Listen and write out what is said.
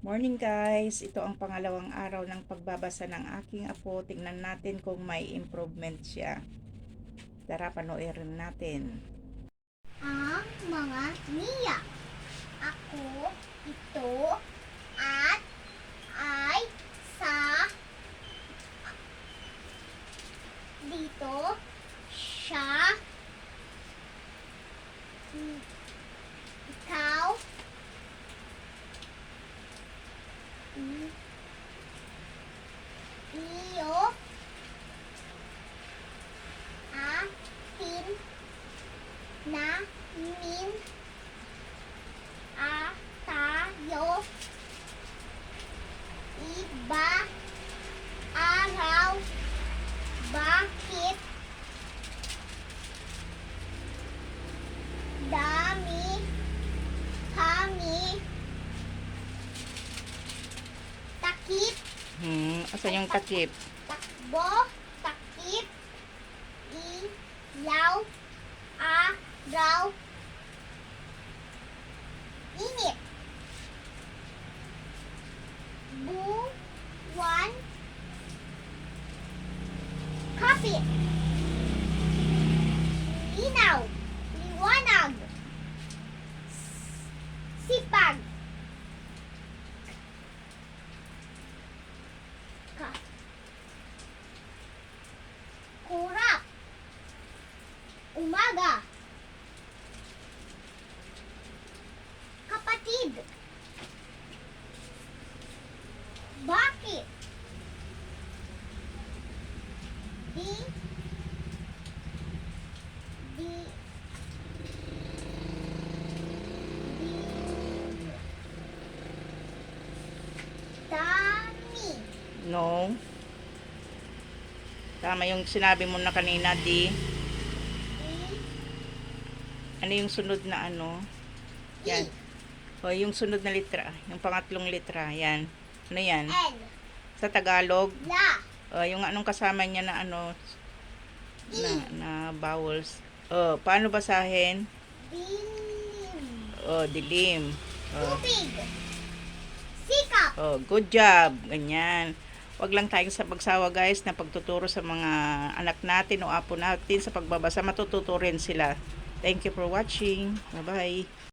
Morning guys, ito ang pangalawang araw ng pagbabasa ng aking apo. Tingnan natin kung may improvement siya. Tara, panoorin natin. Ang mga niya. Ako, ito, at ay sa dito, siya, ikaw, iyo, atin, namin, tayo, iba, araw, bakit, dami, kami, takip, Asan yung takip? takbo, takip, ilaw, araw, init, buwan, kapit, linaw, liwanag, sipag, kurap, umaga, kapatid, bakit, di, di, dami, No. Tama yung sinabi mo na kanina, di. di, Ano yung sunod na ano? Yan. O, yung sunod na litra. Yung pangatlong litra. Yan. Ano yan? N, Sa Tagalog. la, Yung anong kasama niya na ano? I, Na vowels. Paano basahin? dilim, Dilim. tubig, sikap, Good job. Ganyan. Wag lang tayong sa pagsawa guys na pagtuturo sa mga anak natin o apo natin sa pagbabasa. Matututo rin sila. Thank you for watching. Bye-bye.